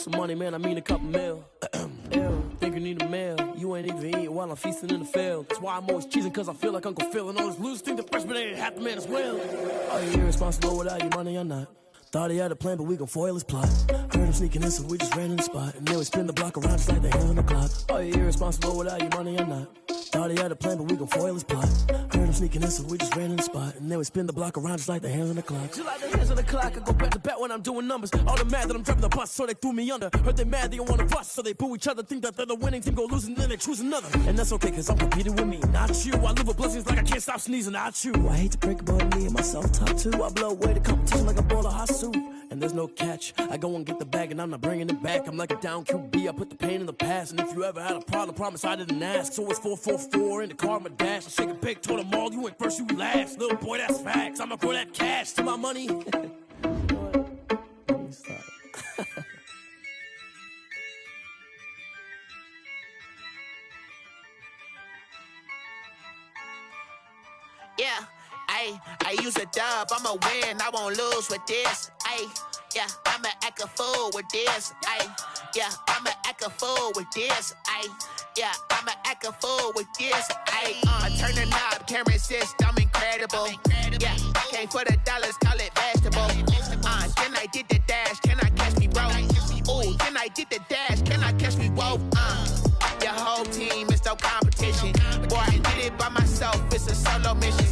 some money, man, I mean a couple mil. Ew, think you need a meal. You ain't even eating while I'm feasting in the field. That's why I'm always cheesing, cause I feel like Uncle Phil. And all those losers think the freshman ain't half the man as well. Are you irresponsible without your money or not? Thought he had a plan, but we gon' foil his plot. Heard him sneaking in, so we just ran in the spot. And then we spin the block around just like the hands on the clock. Are you irresponsible without your money or not? Thought he had a plan, but we gon' foil his plot. Heard him sneaking in, so we just ran in the spot. And then we spin the block around just like the hands on the clock. Just like the hands on the clock, I go back to back when I'm doing numbers. All the mad that I'm driving the bus, so they threw me under. Heard they mad, they don't wanna bust, so they boo each other. Think that they're the winning team, go losing, then they choose another. And that's okay, cause I'm competing with me, not you. I live with blessings like I can't stop sneezing, not you. I hate to break it, but me and myself top two. I blow away the competition like a bowl of hot soup. And there's no catch. I go and get the bag and I'm not bringing it back. I'm like a down QB, I put the pain in the past. And if you ever had a problem, promise I didn't ask. So it's 4-4-4 in the car, my dash. I shake a big, told them all, you went first, you last. Little boy, that's facts. I'ma throw that cash to my money. Yeah, I use a dub, I'ma win, I won't lose with this. Yeah, I'ma act a fool with this. Yeah, I'ma act a fool with this. Yeah, I'ma act a fool with this. Turn the knob, can't resist, I'm incredible. Yeah, came for the dollars, call it vegetable. Then I did the dash, can I catch me, bro? Ooh, then I did the dash, can I catch me, whoa? Your whole team is no competition. Boy, I did it by myself, it's a solo mission.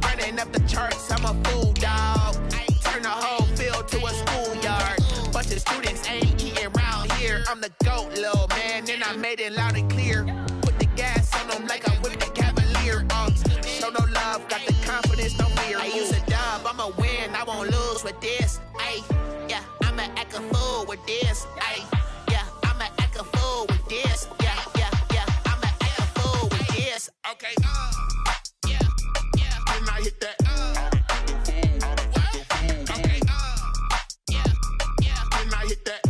Running up the charts, I'm a fool, dog. Turn the whole field to a schoolyard. Bunch of students ain't eating round here. I'm the GOAT, little man, and I made it loud and clear. Put the gas on them like I whipped the Cavalier. Show no love, got the confidence, no fear. I use a dub, I'ma win, I won't lose with this. Yeah, I'ma act a fool with this. Yeah, I'ma act a fool with this. Yeah, I'ma act a fool with this. Okay, yeah, can I hit that? Okay, yeah, can I hit that?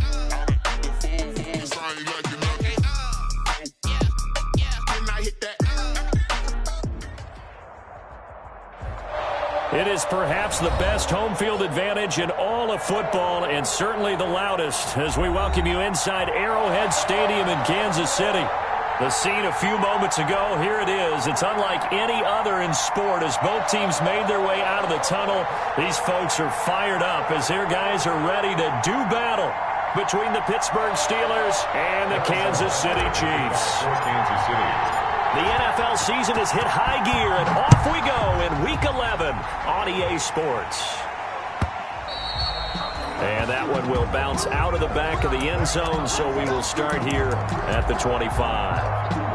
Can I hit that? It is perhaps the best home field advantage in all of football, and certainly the loudest, as we welcome you inside Arrowhead Stadium in Kansas City. The scene a few moments ago, here it is. It's unlike any other in sport as both teams made their way out of the tunnel. These folks are fired up as their guys are ready to do battle between the Pittsburgh Steelers and the Kansas City Chiefs. Kansas City. The NFL season has hit high gear, and off we go in Week 11 on EA Sports. And that one will bounce out of the back of the end zone, so we will start here at the 25.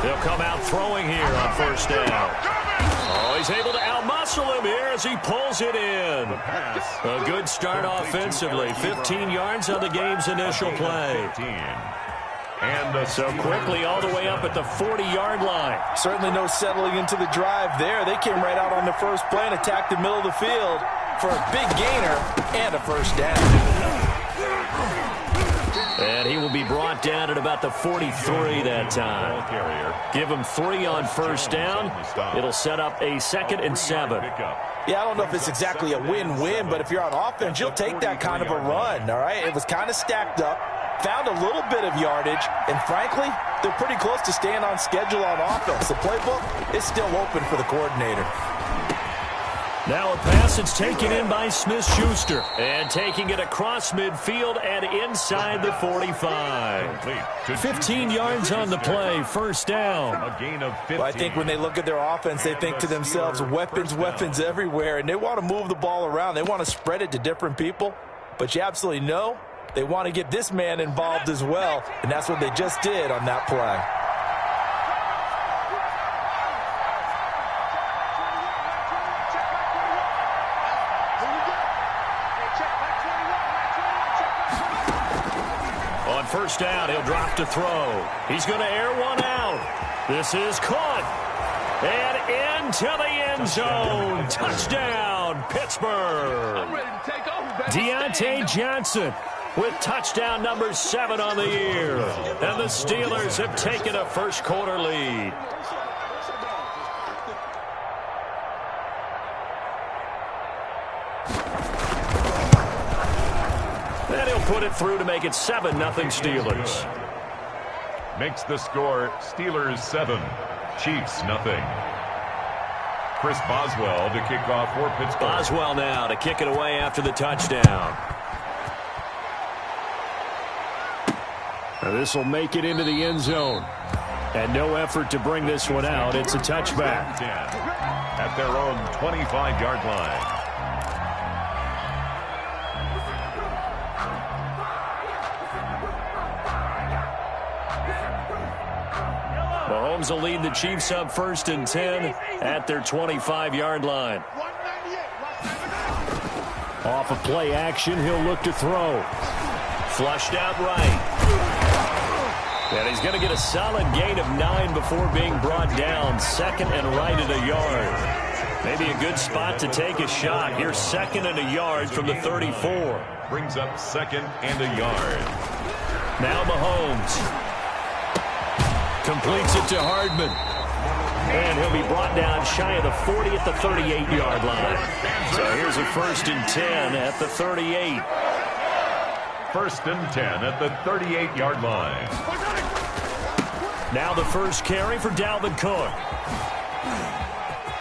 He'll come out throwing here on first down. Oh, he's able to outmuscle him here as he pulls it in. A good start offensively. 15 yards on the game's initial play. And so quickly all the way up at the 40-yard line. Certainly no settling into the drive there. They came right out on the first play and attacked the middle of the field for a big gainer and a first down. And he will be brought down at about the 43 that time. Give him 3 on first down. It'll set up a 2nd and 7. Yeah, I don't know if it's exactly a win-win, but if you're on offense, you'll take that kind of a run, all right? It was kind of stacked up, found a little bit of yardage, and frankly, they're pretty close to staying on schedule on offense. The playbook is still open for the coordinator. Now a pass that's taken in by Smith-Schuster. And taking it across midfield and inside the 45. 15 yards on the play, first down. A gain of 15. Well, I think when they look at their offense, they think to themselves, weapons everywhere, and they want to move the ball around. They want to spread it to different people. But you absolutely know they want to get this man involved as well, and that's what they just did on that play. First down, he'll drop to throw. He's going to air one out. This is caught. And into the end zone. Touchdown, Pittsburgh. Deontay Johnson with touchdown number 7 on the year. And the Steelers have taken a first-quarter lead. And he'll put it through to make it 7-0 Steelers. Makes the score Steelers 7, Chiefs 0. Chris Boswell to kick off for Pittsburgh. Boswell now to kick it away after the touchdown. This will make it into the end zone. And no effort to bring this one out. It's a touchback. At their own 25-yard line. Mahomes will lead the Chiefs up 1st and 10 at their 25-yard line. Off of play action, he'll look to throw. Flushed out right. And he's going to get a solid gain of 9 before being brought down. 2nd and right at a yard. Maybe a good spot to take a shot. Here's 2nd and a yard from the 34. Brings up 2nd and a yard. Now Mahomes. Completes it to Hardman. And he'll be brought down shy of the 40 at the 38-yard line. So here's a 1st and 10 at the 38. 1st and 10 at the 38-yard line. Now the first carry for Dalvin Cook.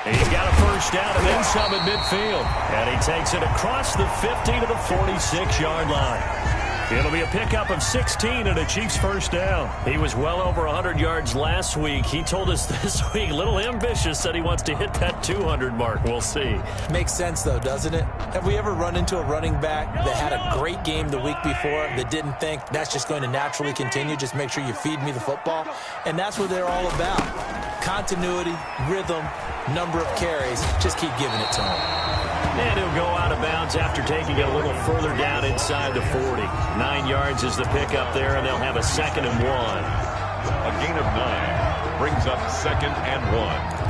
He's got a first down and then some at midfield. And he takes it across the 50 to the 46-yard line. It'll be a pickup of 16 and a Chiefs first down. He was well over 100 yards last week. He told us this week, a little ambitious, said he wants to hit that 200 mark. We'll see. Makes sense, though, doesn't it? Have we ever run into a running back that had a great game the week before that didn't think that's just going to naturally continue? Just make sure you feed me the football. And that's what they're all about. Continuity, rhythm, number of carries. Just keep giving it to him. And he'll go out of bounds after taking it a little further down inside the 40. 9 yards is the pickup there, and they'll have a 2nd and 1. A gain of 9 brings up 2nd and 1.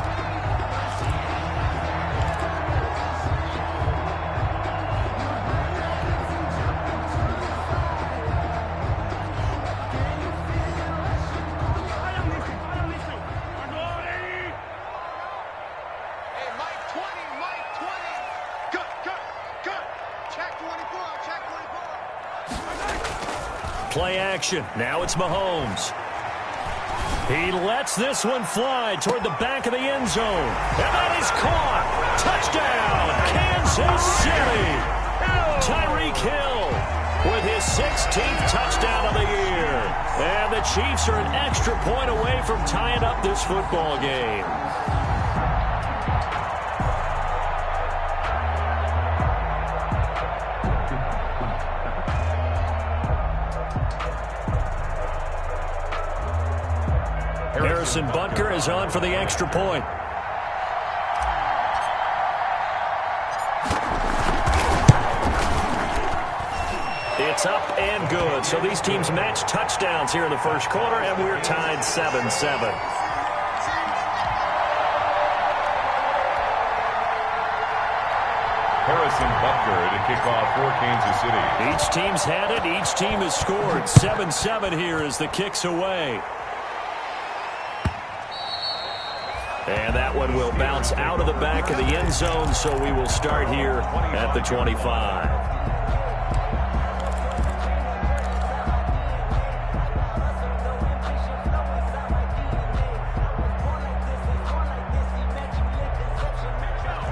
Play action. Now it's Mahomes. He lets this one fly toward the back of the end zone. And that is caught. Touchdown, Kansas City. Tyreek Hill with his 16th touchdown of the year. And the Chiefs are an extra point away from tying up this football game. Harrison Butker is on for the extra point. It's up and good. So these teams match touchdowns here in the first quarter, and we're tied 7-7. Harrison Butker to kick off for Kansas City. Each team's had it. Each team has scored. 7-7 here as the kick's away. And that one will bounce out of the back of the end zone, so we will start here at the 25.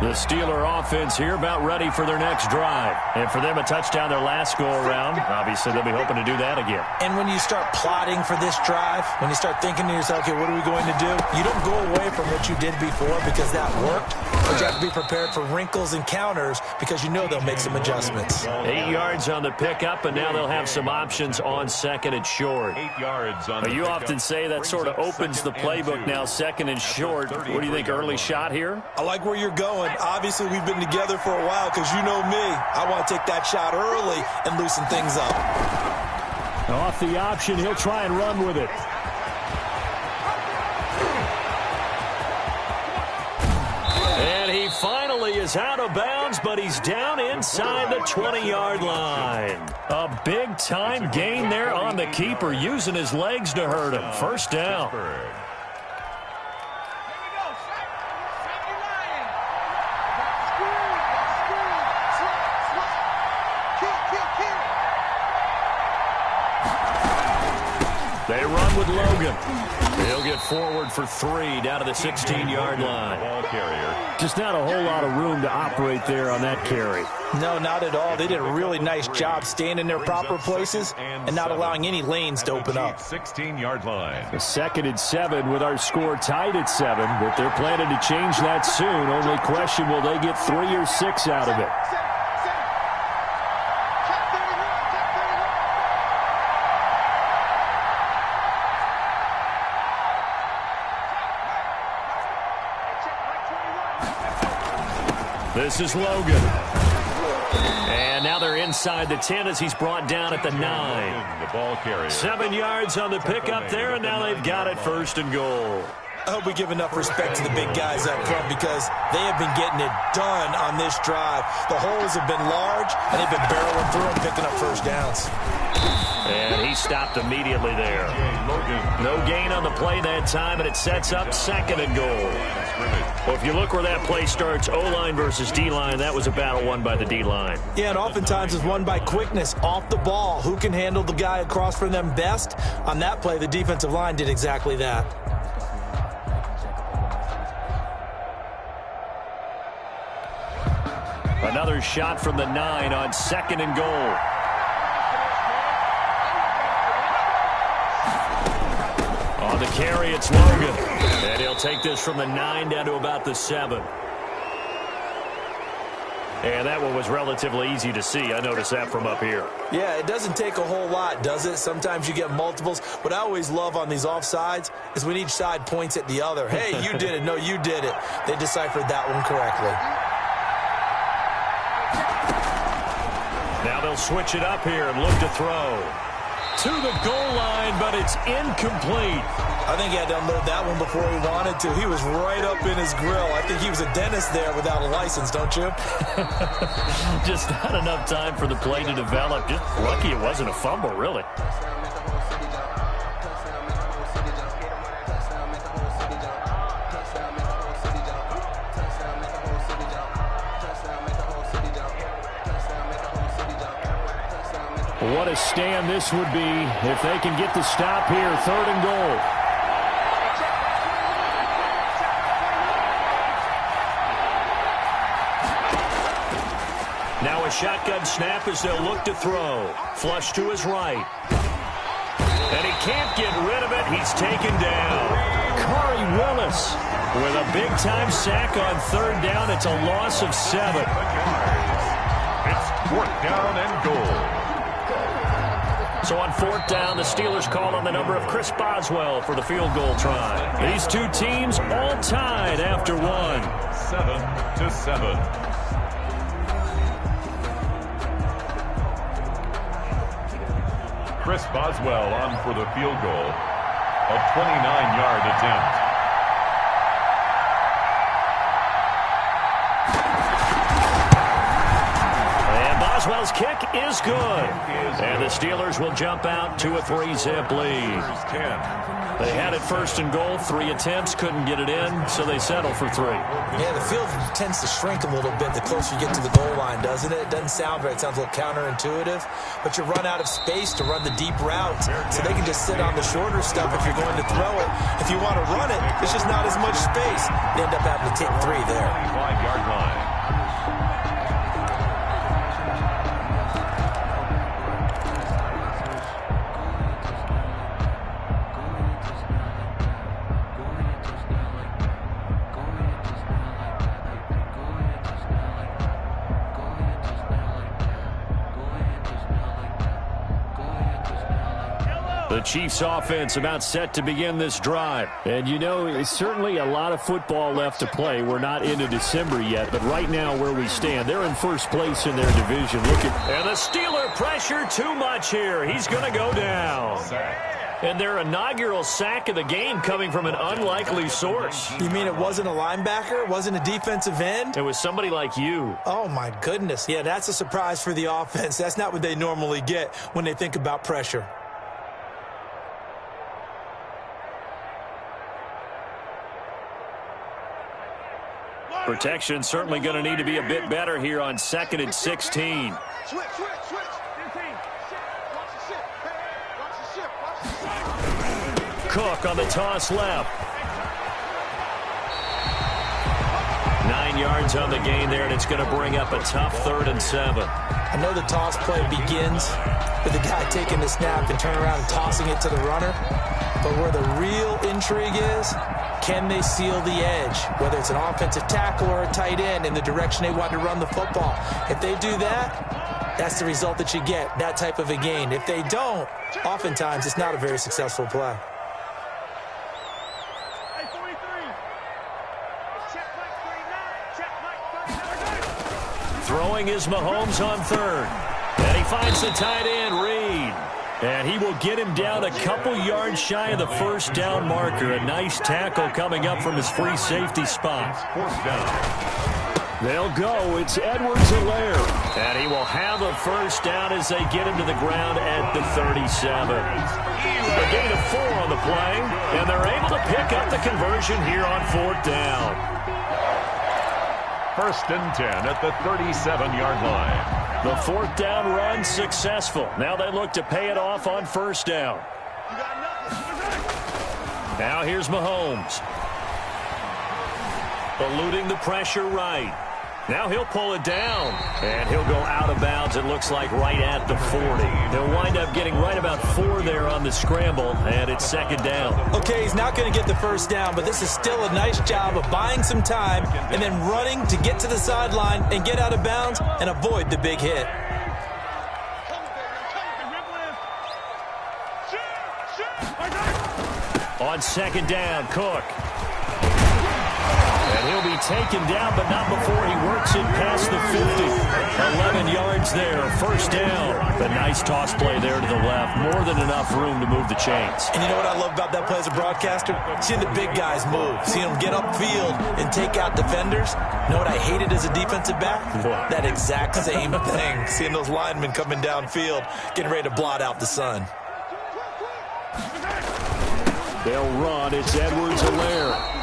The Steeler offense here about ready for their next drive. And for them, a touchdown their last go-around. Obviously, they'll be hoping to do that again. And when you start plotting for this drive, when you start thinking to yourself, okay, what are we going to do? You don't go away from what you did before because that worked. But you have to be prepared for wrinkles and counters because you know they'll make some adjustments. 8 yards on the pickup, and now they'll have some options on 2nd and short. 8 yards on the You pickup. often say that sort of opens the playbook now, 2nd and short. What do you think, early shot here? I like where you're going. Obviously, we've been together for a while because you know me. I want to take that shot early and loosen things up. Off the option, he'll try and run with it. And is out of bounds, but he's down inside the 20-yard line. A big-time gain there on the keeper, using his legs to hurt him. First down. They run with Logan. He'll get forward for 3 down to the 16-yard line. Ball carrier. Just not a whole lot of room to operate there on that carry. No, not at all. They did a really nice job staying in their proper places and not allowing any lanes to open up. 16-yard line. A 2nd and 7 with our score tied at 7, but they're planning to change that soon. Only question, will they get 3 or 6 out of it? This is Logan. And now they're inside the 10 as he's brought down at the 9. The ball carrier. 7 yards on the pickup there, and now they've got it 1st and goal. I hope we give enough respect to the big guys up front because they have been getting it done on this drive. The holes have been large, and they've been barreling through and picking up first downs. And he stopped immediately there. No gain on the play that time, and it sets up 2nd and goal. Well, if you look where that play starts, O-line versus D-line, that was a battle won by the D-line. Yeah, and oftentimes it's won by quickness off the ball. Who can handle the guy across from them best? On that play, the defensive line did exactly that. Another shot from the 9 on 2nd and goal. On the carry, it's Logan. And he'll take this from the 9 down to about the 7. And that one was relatively easy to see. I noticed that from up here. Yeah, it doesn't take a whole lot, does it? Sometimes you get multiples. What I always love on these offsides is when each side points at the other. Hey, you did it. No, you did it. They deciphered that one correctly. Now they'll switch it up here and look to throw. To the goal line, but it's incomplete. I think he had to unload that one before he wanted to. He was right up in his grill. I think he was a dentist there without a license, don't you? Just not enough time for the play to develop. Just lucky it wasn't a fumble, really. What a stand this would be if they can get the stop here. 3rd and goal. Now a shotgun snap as they'll look to throw. Flush to his right. And he can't get rid of it. He's taken down. Corey Willis with a big-time sack on 3rd down. It's a loss of 7. It's 4th down and goal. So on 4th down, the Steelers call on the number of Chris Boswell for the field goal try. These two teams all tied after 1. 7-7. Chris Boswell on for the field goal. A 29-yard attempt. Boswell's kick is good. And the Steelers will jump out to a 3-zip lead. They had it 1st and goal, 3 attempts, couldn't get it in, so they settle for 3. Yeah, the field tends to shrink a little bit the closer you get to the goal line, doesn't it? It doesn't sound right. It sounds a little counterintuitive, but you run out of space to run the deep routes, so they can just sit on the shorter stuff if you're going to throw it. If you want to run it, there's just not as much space. They end up having to take 3 there. 25-yard line. The Chiefs offense about set to begin this drive. And you know, it's certainly a lot of football left to play. We're not into December yet, but right now where we stand, they're in 1st place in their division. And the Steeler pressure too much here. He's going to go down. And their inaugural sack of the game coming from an unlikely source. You mean it wasn't a linebacker? It wasn't a defensive end? It was somebody like you. Oh, my goodness. Yeah, that's a surprise for the offense. That's not what they normally get when they think about pressure. Protection certainly going to need to be a bit better here on 2nd and 16. Switch. Cook on the toss left. 9 yards on the gain there, and it's going to bring up a tough 3rd and 7. I know the toss play begins with the guy taking the snap and turning around and tossing it to the runner. But where the real intrigue is, can they seal the edge? Whether it's an offensive tackle or a tight end in the direction they want to run the football. If they do that, that's the result that you get, that type of a gain. If they don't, oftentimes it's not a very successful play. Throwing is Mahomes on 3rd. And he finds the tight end, Reed. And he will get him down a couple yards shy of the first down marker. A nice tackle coming up from his free safety spot. 4th down. They'll go. It's Edwards-Helaire. And he will have a first down as they get him to the ground at the 37. A gain of 4 on the play. And they're able to pick up the conversion here on 4th down. 1st and 10 at the 37-yard line. The 4th down run successful. Now they look to pay it off on 1st down. Now here's Mahomes. Eluding the pressure right. Now he'll pull it down. And he'll go out of bounds, it looks like, right at the 40. They'll wind up getting right about 4 there on the scramble, and it's 2nd down. Okay, he's not going to get the first down, but this is still a nice job of buying some time and then running to get to the sideline and get out of bounds and avoid the big hit. On 2nd down, Cook. And he'll be taken down, but not before he works it past the 50. 11 yards there, 1st down. The nice toss play there to the left. More than enough room to move the chains. And you know what I love about that play as a broadcaster? Seeing the big guys move. Seeing them get upfield and take out defenders. You know what I hated as a defensive back? What? That exact same thing. Seeing those linemen coming downfield, getting ready to blot out the sun. They'll run. It's Edwards-Helaire.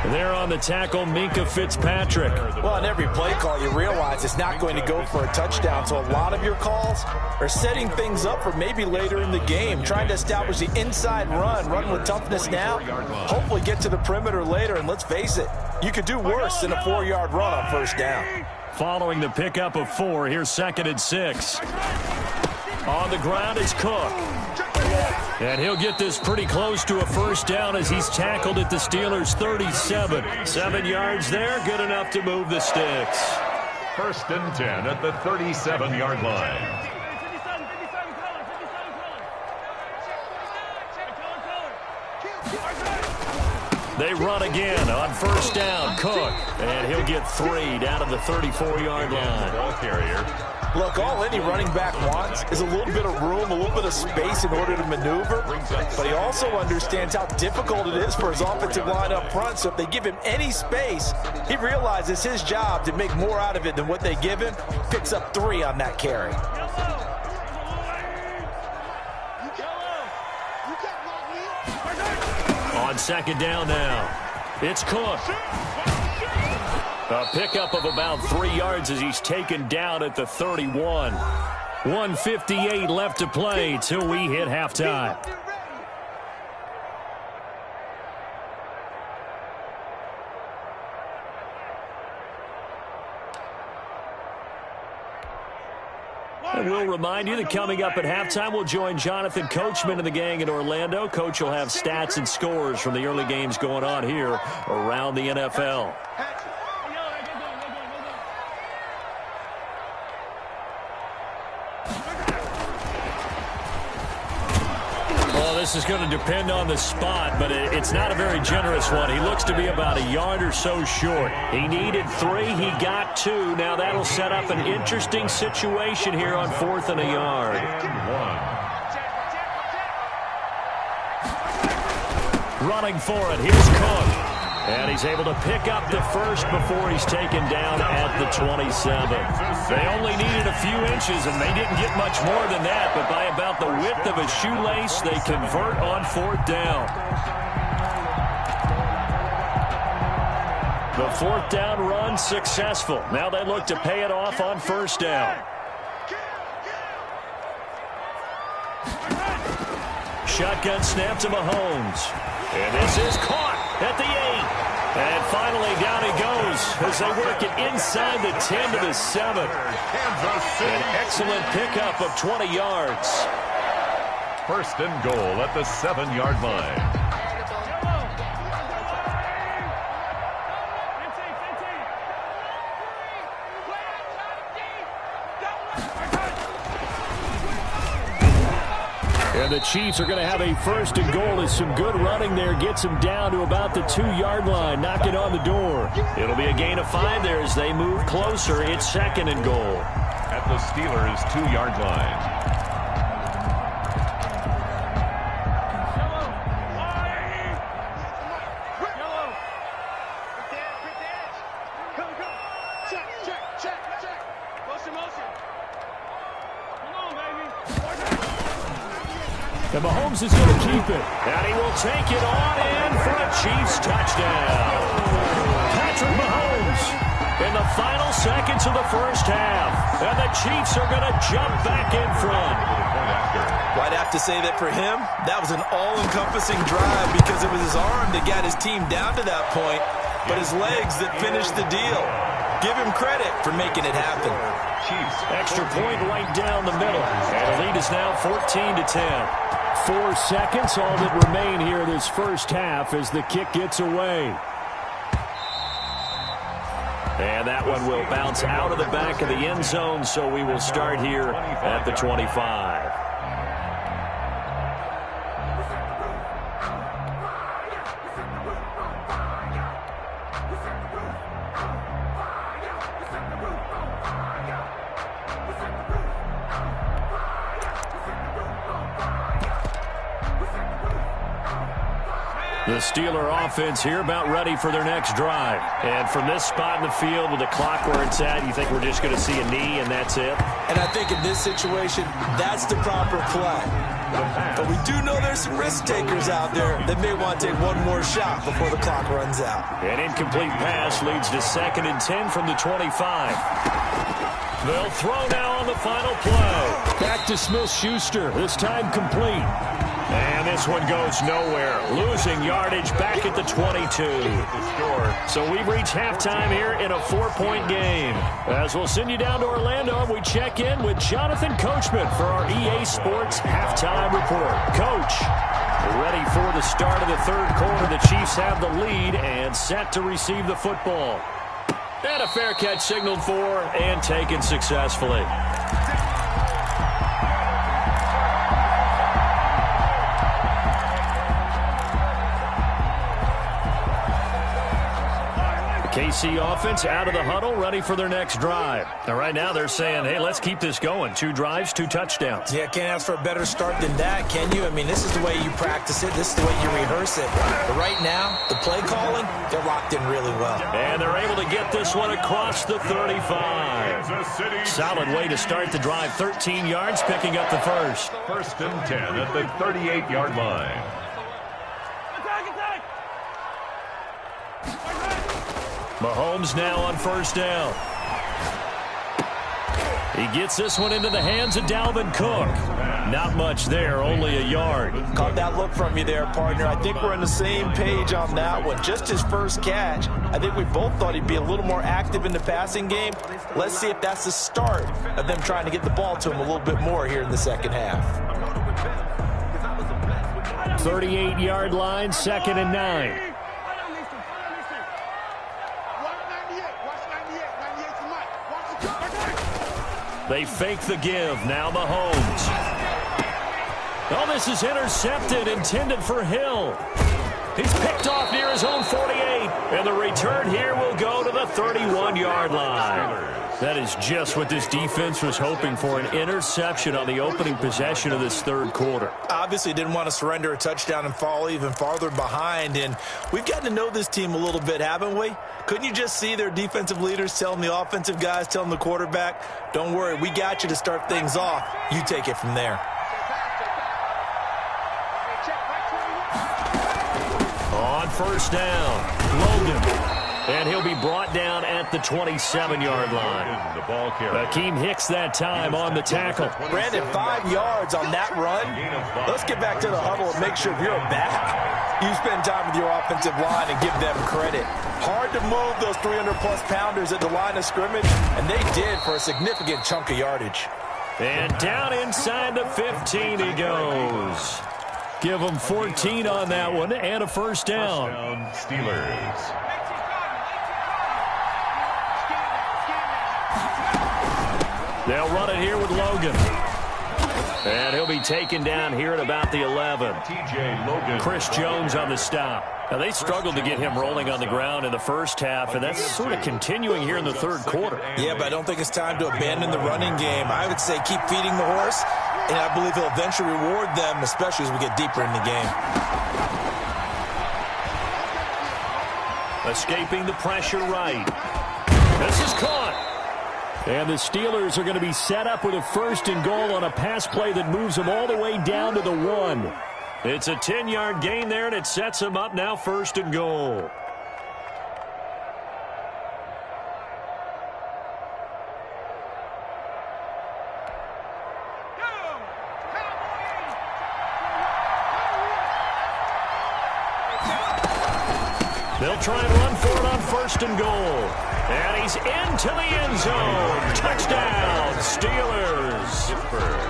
There on the tackle, Minkah Fitzpatrick. Well, on every play call, you realize it's not going to go for a touchdown. So a lot of your calls are setting things up for maybe later in the game, trying to establish the inside run with toughness now, hopefully get to the perimeter later. And let's face it, you could do worse than a 4-yard run on 1st down. Following the pickup of 4, here's 2nd and 6. On the ground is Cook. And he'll get this pretty close to a first down as he's tackled at the Steelers' 37. 7 yards there, good enough to move the sticks. 1st and 10 at the 37-yard line. They run again on 1st down, Cook. And he'll get 3 down to the 34-yard line. Ball carrier. Look, all any running back wants is a little bit of room, a little bit of space in order to maneuver. But he also understands how difficult it is for his offensive line up front. So if they give him any space, he realizes his job to make more out of it than what they give him. Picks up 3 on that carry. On 2nd down now, it's Cook. A pickup of about 3 yards as he's taken down at the 31. 1:58 left to play till we hit halftime. And we'll remind you that coming up at halftime, we'll join Jonathan Coachman and the gang in Orlando. Coach will have stats and scores from the early games going on here around the NFL. This is going to depend on the spot, but it's not a very generous one. He looks to be about a yard or so short. He needed 3. He got 2. Now that'll set up an interesting situation here on 4th and a yard. running for it. Here's Cook. And he's able to pick up the first before he's taken down at the 27. They only needed a few inches, and they didn't get much more than that. But by about the width of a shoelace, they convert on 4th down. The 4th down run successful. Now they look to pay it off on 1st down. Shotgun snap to Mahomes. And this is caught at the 8. And finally down he goes as they work it inside the 10 to the 7. An excellent pickup of 20 yards. 1st and goal at the 7-yard line. And the Chiefs are going to have a 1st and goal as some good running there gets them down to about the 2-yard line, knocking on the door. It'll be a gain of 5 there as they move closer. It's 2nd and goal. At the Steelers' 2-yard line. And Mahomes is going to keep it. And he will take it on in for a Chiefs touchdown. Patrick Mahomes in the final seconds of the 1st half. And the Chiefs are going to jump back in front. Well, I'd have to say that for him, that was an all-encompassing drive because it was his arm that got his team down to that point, but his legs that finished the deal. Give him credit for making it happen. Chiefs. Extra point right down the middle. And the lead is now 14-10. 4 seconds, all that remain here this 1st half as the kick gets away. And that one will bounce out of the back of the end zone, so we will start here at the 25. The Steeler offense here about ready for their next drive. And from this spot in the field with the clock where it's at, you think we're just going to see a knee and that's it? And I think in this situation, that's the proper play. But we do know there's some risk takers out there that may want to take one more shot before the clock runs out. An incomplete pass leads to 2nd and 10 from the 25. They'll throw now on the final play. Back to Smith-Schuster, this time complete. And this one goes nowhere. Losing yardage back at the 22. So we've reached halftime here in a 4-point game. As we'll send you down to Orlando, we check in with Jonathan Coachman for our EA Sports Halftime Report. Coach, ready for the start of the 3rd quarter. The Chiefs have the lead and set to receive the football. And a fair catch signaled for and taken successfully. KC offense out of the huddle, ready for their next drive. Now, right now they're saying, hey, let's keep this going. 2 drives, 2 touchdowns. Yeah, can't ask for a better start than that, can you? I mean, this is the way you practice it. This is the way you rehearse it. But right now, the play calling, they're locked in really well. And they're able to get this one across the 35. Solid way to start the drive. 13 yards, picking up the first. 1st and 10 at the 38-yard line. Mahomes now on 1st down. He gets this one into the hands of Dalvin Cook. Not much there, only a yard. Caught that look from you there, partner. I think we're on the same page on that one. Just his first catch. I think we both thought he'd be a little more active in the passing game. Let's see if that's the start of them trying to get the ball to him a little bit more here in the 2nd half. 38-yard line, 2nd and 9. They fake the give. Now Mahomes. Oh, this is intercepted, intended for Hill. He's picked off near his own 48. And the return here will go to the 31-yard line. That is just what this defense was hoping for, an interception on the opening possession of this third quarter. Obviously didn't want to surrender a touchdown and fall even farther behind, and we've gotten to know this team a little bit, haven't we? Couldn't you just see their defensive leaders telling the offensive guys, telling the quarterback, don't worry, we got you to start things off. You take it from there. On first down, Logan. And he'll be brought down at the 27-yard line. Akeem Hicks that time on the tackle. Brandon, 5 yards on that run. Let's get back to the huddle and make sure if you're back, you spend time with your offensive line and give them credit. Hard to move those 300-plus pounders at the line of scrimmage, and they did for a significant chunk of yardage. And down inside the 15 he goes. Give them 14 on that one and a first down. Steelers. They'll run it here with Logan. And he'll be taken down here at about the 11. Chris Jones on the stop. Now, they struggled to get him rolling on the ground in the first half, and that's sort of continuing here in the third quarter. Yeah, but I don't think it's time to abandon the running game. I would say keep feeding the horse, and I believe he'll eventually reward them, especially as we get deeper in the game. Escaping the pressure right. This is caught. And the Steelers are going to be set up with a first and goal on a pass play that moves them all the way down to the 1. It's a 10-yard gain there, and it sets them up now first and goal. They'll try and run for it on first and goal. And he's into the end zone. Touchdown, Steelers.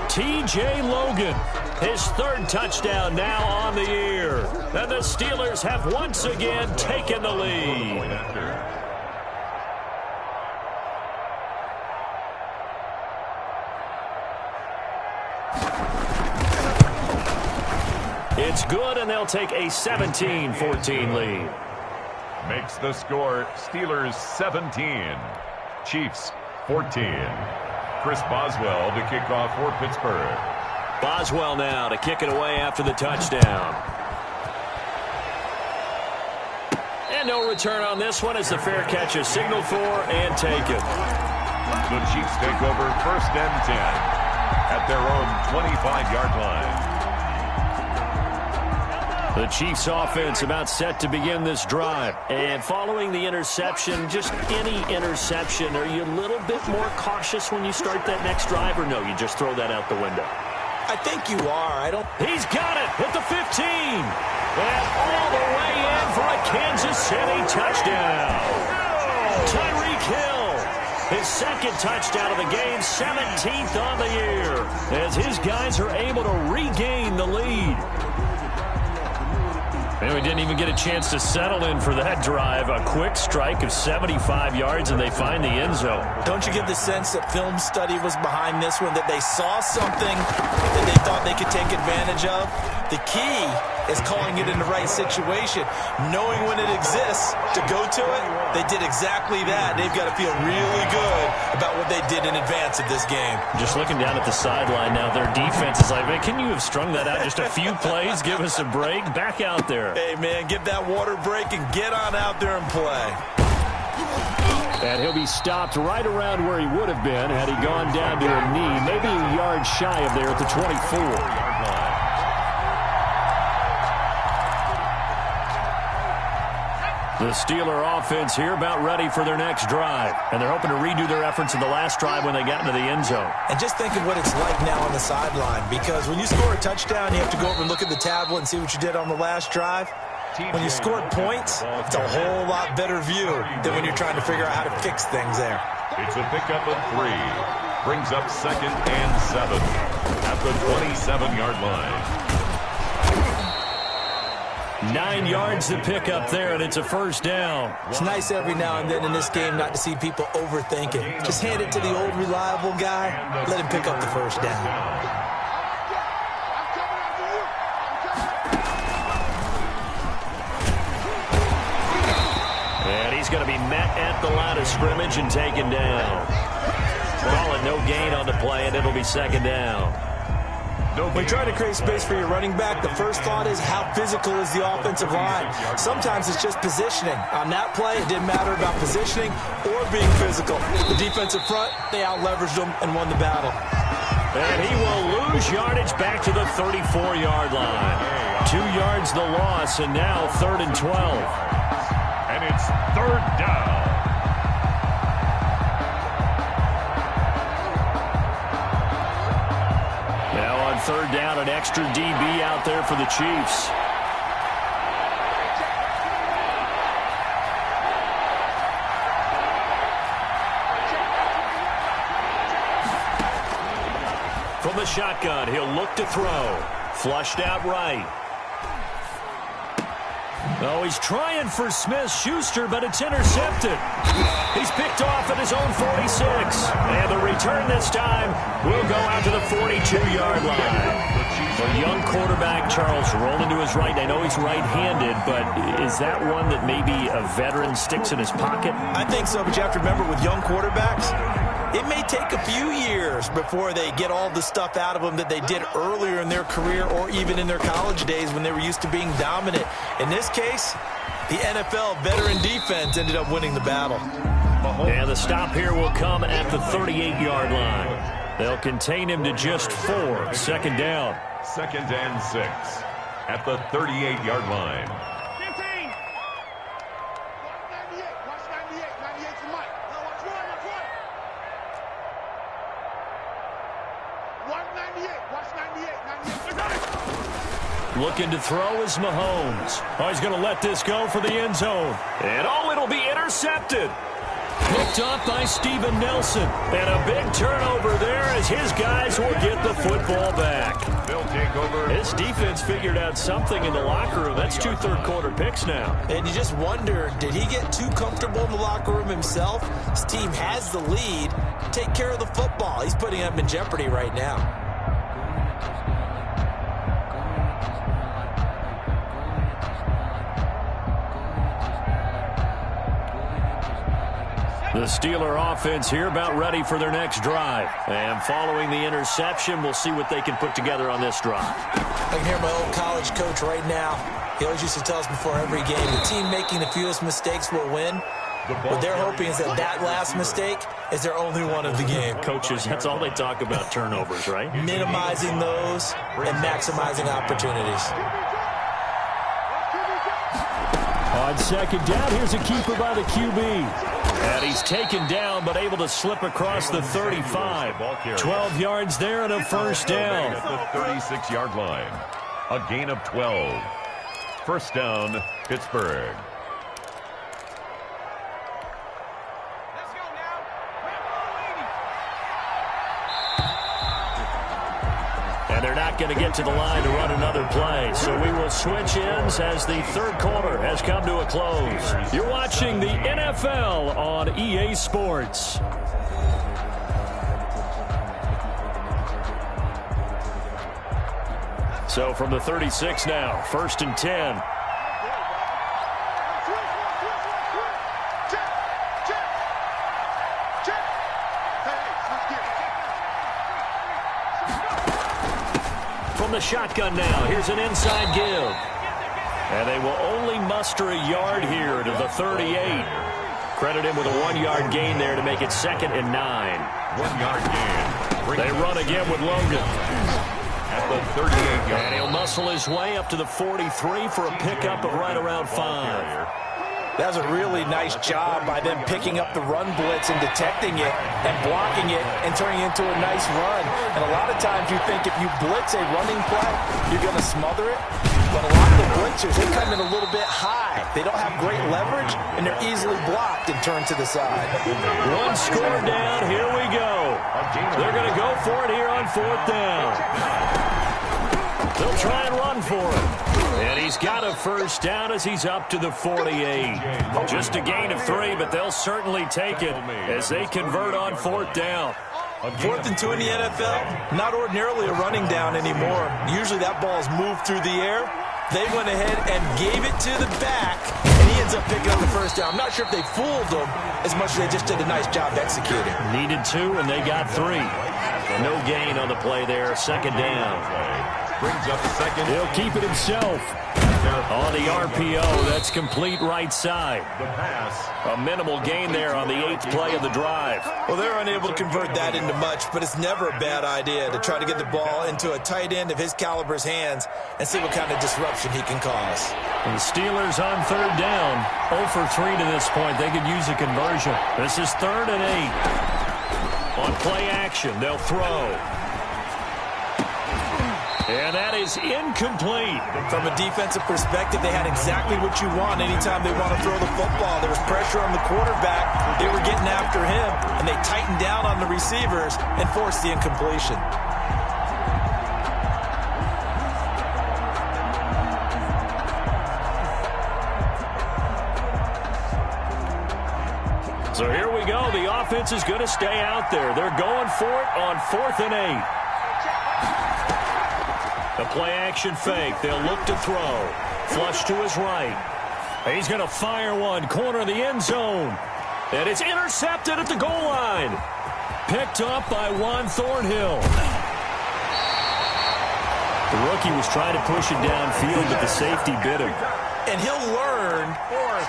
T.J. Logan, his third touchdown now on the year. And the Steelers have once again taken the lead. It's good, and they'll take a 17-14 lead. Makes the score Steelers 17, Chiefs 14. Chris Boswell to kick off for Pittsburgh. Boswell now to kick it away after the touchdown. And no return on this one as the fair catch is signaled for and taken. The Chiefs take over first and 10 at their own 25-yard line. The Chiefs offense about set to begin this drive. And following the interception, just any interception, are you a little bit more cautious when you start that next drive, or no, you just throw that out the window? I think you are. He's got it at the 15. And all the way in for a Kansas City touchdown. Tyreek Hill, his second touchdown of the game, 17th on the year, as his guys are able to regain the lead. And we didn't even get a chance to settle in for that drive. A quick strike of 75 yards, and they find the end zone. Don't you get the sense that film study was behind this one, that they saw something that they thought they could take advantage of? The key is calling it in the right situation, knowing when it exists to go to it. They did exactly that. They've got to feel really good about what they did in advance of this game. Just looking down at the sideline now, their defense is like, man, can you have strung that out just a few plays? Give us a break. Back out there. Hey, man, give that water break and get on out there and play. And he'll be stopped right around where he would have been had he gone down to a knee, maybe a yard shy of there at the 24. The Steeler offense here about ready for their next drive. And they're hoping to redo their efforts in the last drive when they got into the end zone. And just think of what it's like now on the sideline, because when you score a touchdown, you have to go over and look at the tablet and see what you did on the last drive. When you score points, it's a whole lot better view than when you're trying to figure out how to fix things there. It's a pickup of 3. Brings up second and 7 at the 27-yard line. 9 yards to pick up there, and it's a first down. It's nice every now and then in this game not to see people overthink it. Just hand it to the old reliable guy. Let him pick up the first down. And he's going to be met at the line of scrimmage and taken down. Call it no gain on the play, and it'll be second down. When you're trying to create space for your running back, the first thought is how physical is the offensive line. Sometimes it's just positioning. On that play, it didn't matter about positioning or being physical. The defensive front, they out-leveraged them and won the battle. And he will lose yardage back to the 34-yard line. 2 yards the loss, and now 3rd and 12. And it's 3rd down. Now on 3rd down, an extra DB out there for the Chiefs. From the shotgun, he'll look to throw. Flushed out right. Oh, he's trying for Smith-Schuster, but it's intercepted. He's picked off at his own 46. And the return this time will go out to the 42-yard line. A young quarterback, Charles, rolling to his right. I know he's right-handed, but is that one that maybe a veteran sticks in his pocket? I think so, but you have to remember with young quarterbacks, it may take a few years before they get all the stuff out of them that they did earlier in their career or even in their college days when they were used to being dominant. In this case, the NFL veteran defense ended up winning the battle. And the stop here will come at the 38-yard line. They'll contain him to just 4. 2nd down. 2nd and 6 at the 38-yard line. 15. Watch 98. 98 to Mike. Watch 198. Watch 98. 98. Looking to throw is Mahomes. Oh, he's going to let this go for the end zone. And oh, it'll be intercepted. Picked up by Steven Nelson. And a big turnover there as his guys will get the football back. They'll take over. This defense figured out something in the locker room. That's 2 third-quarter picks now. And you just wonder, did he get too comfortable in the locker room himself? His team has the lead. Take care of the football. He's putting them in jeopardy right now. The Steeler offense here about ready for their next drive. And following the interception, we'll see what they can put together on this drive. I can hear my old college coach right now. He always used to tell us before every game, the team making the fewest mistakes will win. What they're hoping is that that last mistake is their only one of the game. Coaches, that's all they talk about, turnovers, right? Minimizing those and maximizing opportunities. On 2nd down, here's a keeper by the QB. And he's taken down, but able to slip across the 35. 12 yards there and a 1st down. At the 36-yard line. A gain of 12. 1st down, Pittsburgh. And they're not going to get to the line to run another play. So we will switch ends as the 3rd quarter has come to a close. You're watching the NFL on EA Sports. So from the 36 now, 1st and 10. From the shotgun now, here's an inside give. And they will only muster a yard here to the 38. Credit him with a 1-yard gain there to make it 2nd and 9. 1-yard gain. They run again with Logan. At the 38-yard. And he'll muscle his way up to the 43 for a pickup of right around 5. That was a really nice job by them picking up the run blitz and detecting it and blocking it and turning it into a nice run. And a lot of times you think if you blitz a running play, you're going to smother it. But a lot of the blitzers, they come in a little bit high. They don't have great leverage, and they're easily blocked and turned to the side. 1 score down. Here we go. They're going to go for it here on 4th down. They'll try and run for it. And he's got a 1st down as he's up to the 48. Just a gain of 3, but they'll certainly take it as they convert on 4th down. 4th and 2 in the NFL, not ordinarily a running down anymore. Usually that ball is moved through the air. They went ahead and gave it to the back, and he ends up picking up the first down. I'm not sure if they fooled them as much as they just did a nice job executing. Needed 2, and they got 3. No gain on the play there. Second down. Brings up second. He'll keep it himself. On the RPO, that's complete right side. The pass. A minimal gain there on the 8th play of the drive. Well, they're unable to convert that into much, but it's never a bad idea to try to get the ball into a tight end of his caliber's hands and see what kind of disruption he can cause. And the Steelers on 3rd down. 0 for 3 to this point. They could use a conversion. This is 3rd and 8. On play action, they'll throw. And that is incomplete. From a defensive perspective, they had exactly what you want anytime they want to throw the football. There was pressure on the quarterback. They were getting after him, and they tightened down on the receivers and forced the incompletion. So here we go. The offense is going to stay out there. They're going for it on 4th and 8. The play-action fake. They'll look to throw. Flush to his right. He's going to fire one. Corner of the end zone. And it's intercepted at the goal line. Picked up by Juan Thornhill. The rookie was trying to push it downfield, but the safety bit him. And he'll learn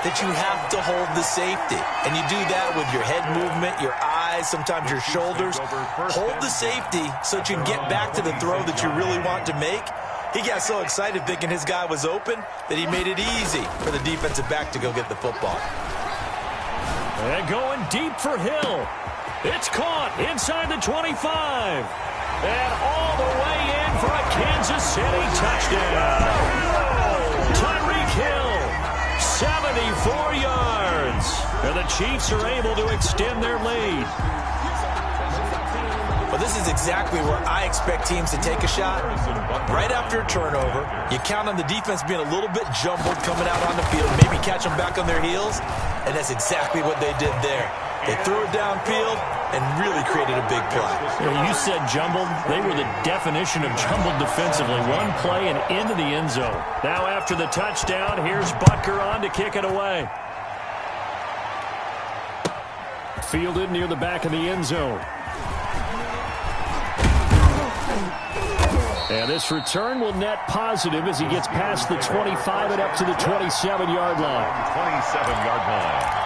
that you have to hold the safety. And you do that with your head movement, your eyes, sometimes your shoulders. Hold the safety so that you can get back to the throw that you really want to make. He got so excited thinking his guy was open that he made it easy for the defensive back to go get the football. And going deep for Hill. It's caught inside the 25. And all the way in for a Kansas City touchdown. Tyreek Hill, 74 yards. And the Chiefs are able to extend their lead. Well, this is exactly where I expect teams to take a shot. Right after a turnover, you count on the defense being a little bit jumbled coming out on the field, maybe catch them back on their heels, and that's exactly what they did there. They threw it downfield and really created a big play. You said jumbled. They were the definition of jumbled defensively. One play and into the end zone. Now after the touchdown, here's Butker on to kick it away. Fielded near the back of the end zone. And this return will net positive as he gets past the 25 and up to the 27-yard line. 27-yard line.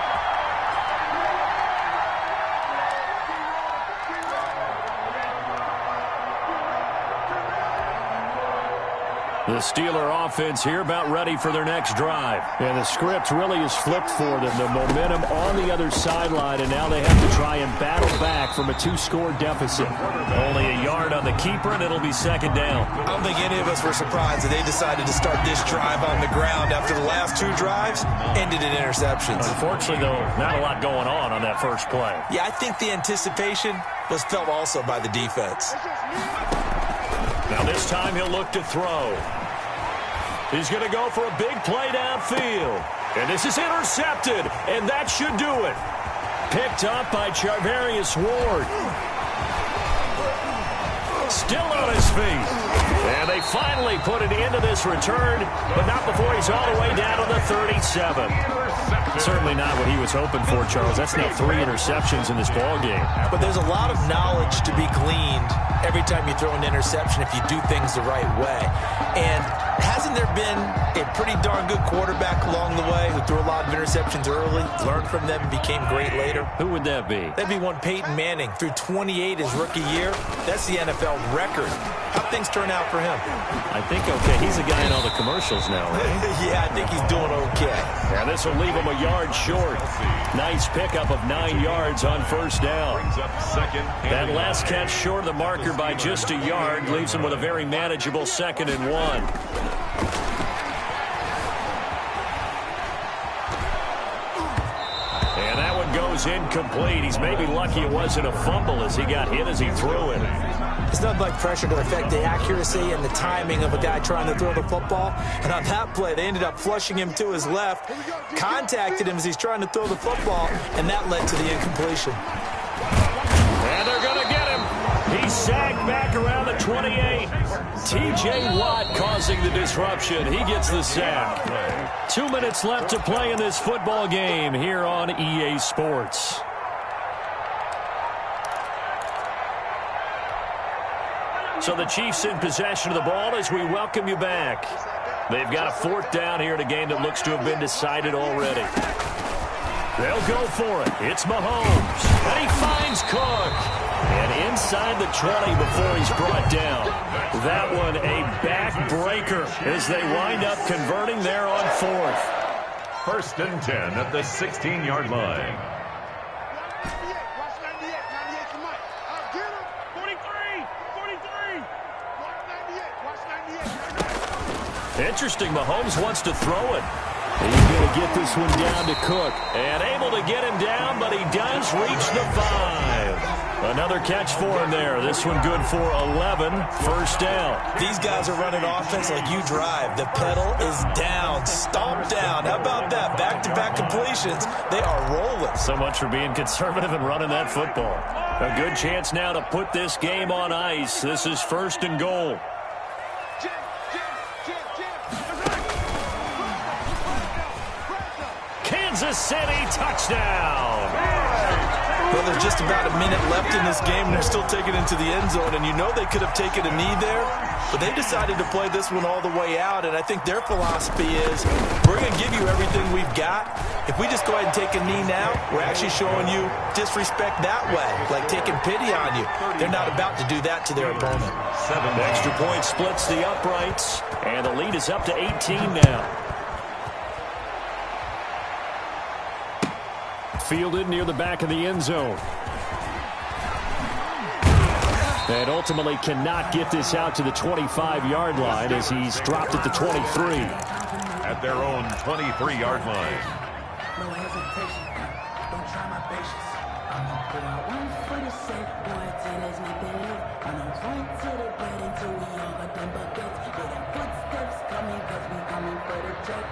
The Steeler offense here about ready for their next drive. And the script really is flipped for them. The momentum on the other sideline, and now they have to try and battle back from a 2-score deficit. Only a yard on the keeper, and it'll be second down. I don't think any of us were surprised that they decided to start this drive on the ground after the last 2 drives ended in interceptions. Unfortunately, though, not a lot going on that first play. Yeah, I think the anticipation was felt also by the defense. Now this time he'll look to throw. He's going to go for a big play downfield. And this is intercepted, and that should do it. Picked up by Charvarius Ward. Still on his feet. And they finally put it into this return, but not before he's all the way down to the 37. Certainly not what he was hoping for, Charles. That's now 3 interceptions in this ballgame. But there's a lot of knowledge to be gleaned every time you throw an interception if you do things the right way. And hasn't there been a pretty darn good quarterback along the way who threw a lot of interceptions early, learned from them, and became great later? Who would that be? That'd be one Peyton Manning. Threw 28 his rookie year. That's the NFL record. How'd things turn out for him? I think okay. He's a guy in all the commercials now, right? Yeah, I think he's doing okay. And this will leave him a yard short. Nice pickup of 9 yards on first down. That last catch short of the marker by just a yard leaves him with a very manageable 2nd and 1. And that one goes incomplete. He's maybe lucky it wasn't a fumble as he got hit as he threw it. It's not like pressure to affect the accuracy and the timing of a guy trying to throw the football. And on that play, they ended up flushing him to his left, contacted him as he's trying to throw the football, and that led to the incompletion. And they're going to get him. He's sagged back around the 28. T.J. Watt causing the disruption. He gets the sack. 2 minutes left to play in this football game here on EA Sports. So the Chiefs in possession of the ball as we welcome you back. They've got a 4th down here in a game that looks to have been decided already. They'll go for it. It's Mahomes. And he finds Cook. And inside the 20 before he's brought down. That one a backbreaker as they wind up converting there on 4th. 1st and 10 at the 16-yard line. Watch 98. 98 to Mike. I'll get him. 43. 43. Watch 98. Watch 98. Interesting. Mahomes wants to throw it. He's going to get this one down to Cook. And able to get him down, but he does reach the 5. Another catch for him there. This one good for 11. 1st down. These guys are running offense like you drive. The pedal is down. Stomp down. How about that? Back-to-back completions. They are rolling. So much for being conservative and running that football. A good chance now to put this game on ice. This is 1st and goal. Kansas City touchdown. Well, there's just about a minute left in this game, and they're still taking it into the end zone. And you know they could have taken a knee there, but they decided to play this one all the way out. And I think their philosophy is, we're going to give you everything we've got. If we just go ahead and take a knee now, we're actually showing you disrespect that way, like taking pity on you. They're not about to do that to their opponent. 7 extra point splits the uprights, and the lead is up to 18 now. Fielded near the back of the end zone. And ultimately cannot get this out to the 25-yard line as he's dropped at the 23. At their own 23-yard line. No hesitation. Don't try my patience. I'm gonna put out one for the safe. Boy, tennis make them live. I'm gonna point to the bread until we all got them buckets. Yeah, them footsteps coming, cause we coming for the check.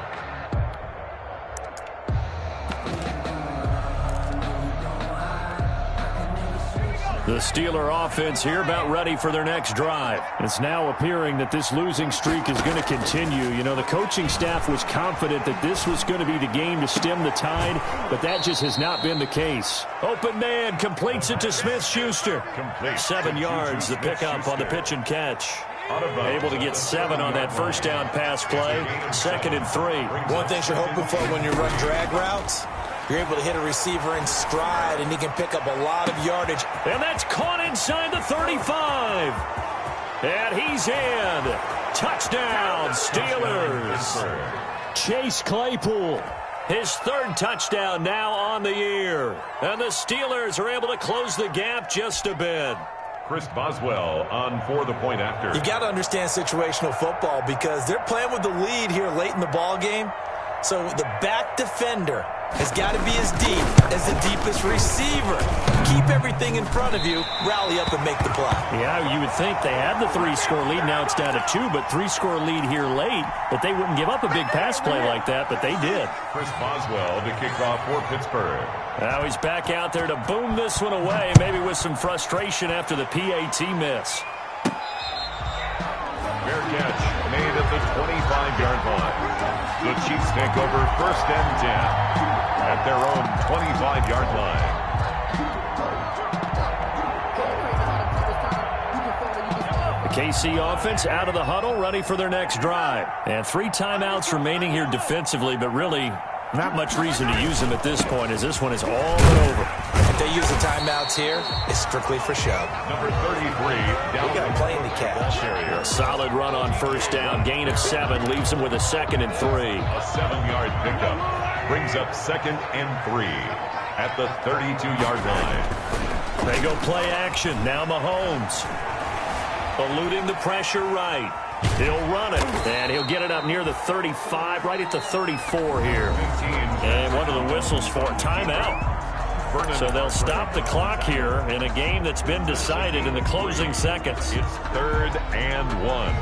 The Steeler offense here about ready for their next drive. It's now appearing that this losing streak is going to continue. You know, the coaching staff was confident that this was going to be the game to stem the tide, but that just has not been the case. Open man completes it to Smith-Schuster. 7 yards, the pickup on the pitch and catch. Able to get 7 on that 1st down pass play. 2nd and 3. One thing you're hoping for when you run drag routes, you're able to hit a receiver in stride, and he can pick up a lot of yardage. And that's caught inside the 35. And he's in. Touchdown, Steelers. Chase Claypool, his 3rd touchdown now on the year. And the Steelers are able to close the gap just a bit. Chris Boswell on for the point after. You got to understand situational football because they're playing with the lead here late in the ball game. So the back defender has got to be as deep as the deepest receiver. Keep everything in front of you, rally up and make the play. Yeah, you would think they had the 3-score lead. Now it's down to 2, but 3-score lead here late. That they wouldn't give up a big pass play like that, but they did. Chris Boswell to kick off for Pittsburgh. Now he's back out there to boom this one away, maybe with some frustration after the PAT miss. Fair catch made at the 25-yard line. The Chiefs take over 1st and 10 at their own 25-yard line. The KC offense out of the huddle, ready for their next drive. And 3 timeouts remaining here defensively, but really not much reason to use them at this point as this one is all but over. If they use the timeouts here, it's strictly for show. Number 33, down. We got a plane to catch. A solid run on 1st down. Gain of 7 leaves him with a 2nd and 3. A 7-yard pickup brings up 2nd and 3 at the 32-yard line. They go play action. Now Mahomes eluding the pressure right. He'll run it, and he'll get it up near the 35, right at the 34 here. And one of the whistles for a timeout. So they'll stop the clock here in a game that's been decided in the closing seconds. It's 3rd and 1.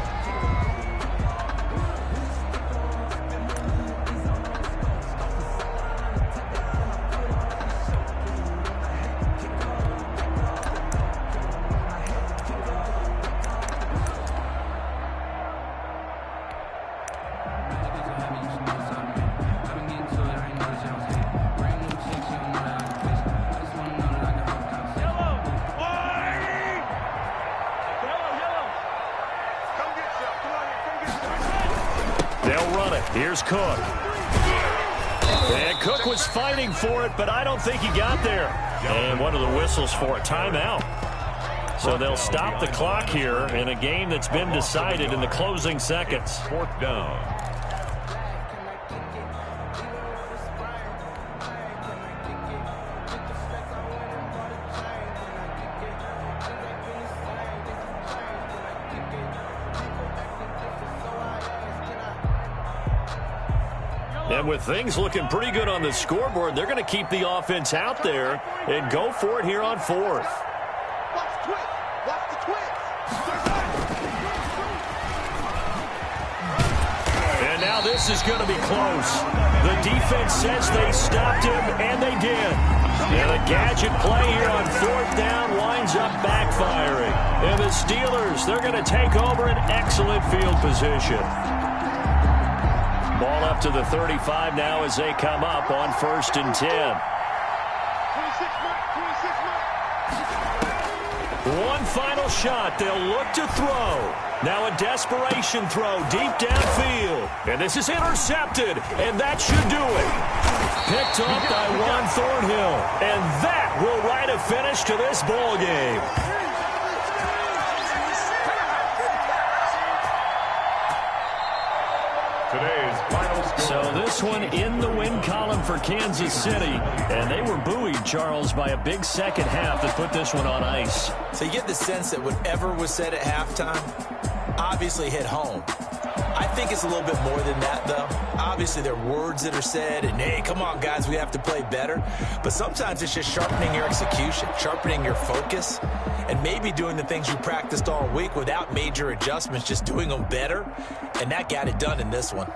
Here's Cook. And Cook was fighting for it, but I don't think he got there. And one of the whistles for a timeout. So they'll stop the clock here in a game that's been decided in the closing seconds. 4th down. And with things looking pretty good on the scoreboard, they're going to keep the offense out there and go for it here on 4th. And now this is going to be close. The defense says they stopped him, and they did. And a gadget play here on 4th down winds up backfiring. And the Steelers, they're going to take over an excellent field position. Ball up to the 35 now as they come up on 1st and 10. One final shot. They'll look to throw. Now a desperation throw deep downfield. And this is intercepted. And that should do it. Picked up by Juan Thornhill. And that will write a finish to this ball game. Today's final score. So this one in the win column for Kansas City. And they were buoyed, Charles, by a big second half that put this one on ice. So you get the sense that whatever was said at halftime obviously hit home. I think it's a little bit more than that, though. Obviously, there are words that are said, and, hey, come on, guys, we have to play better. But sometimes it's just sharpening your execution, sharpening your focus, and maybe doing the things you practiced all week without major adjustments, just doing them better. And that got it done in this one.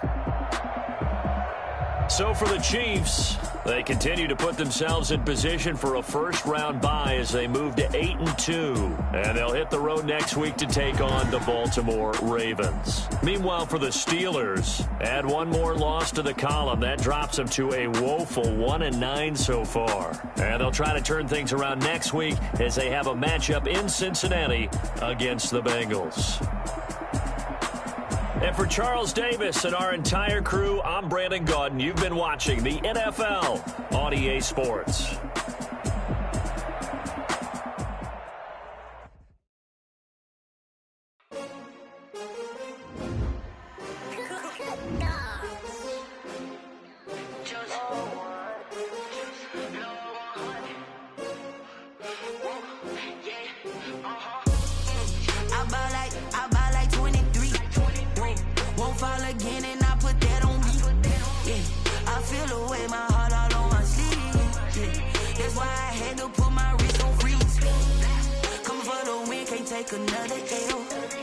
So for the Chiefs, they continue to put themselves in position for a first-round bye as they move to 8-2. And they'll hit the road next week to take on the Baltimore Ravens. Meanwhile, for the Steelers, add one more loss to the column. That drops them to a woeful 1-9 so far. And they'll try to turn things around next week as they have a matchup in Cincinnati against the Bengals. And for Charles Davis and our entire crew, I'm Brandon Gaudin. You've been watching the NFL on EA Sports. Another L.